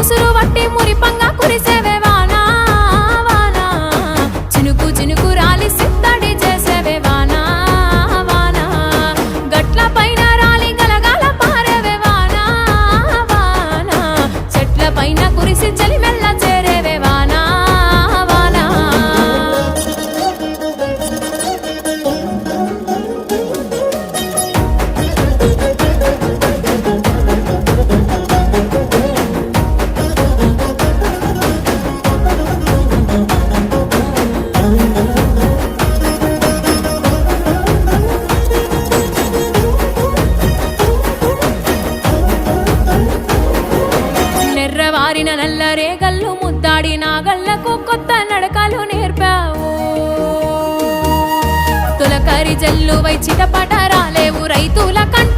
ముసురు వట్టి మురిపంగా కురిసేవే వానా వానా చినుకు చినుకు రాలి సిద్ధడి చేసేవే వానా వానా గట్ల పైన రాలి గలగాల పారేవే వానా వానా చెట్ల పైన కురిసి చలి మెల్ల చేరేవే వానా వానా నెర్రవారిన నల్ల రేగల్లు ముద్దాడి నాగళ్లకు కొత్త నడకలు నేర్పావు తొలకరి జల్లు వై చిటపట రాలేవు రైతుల కంట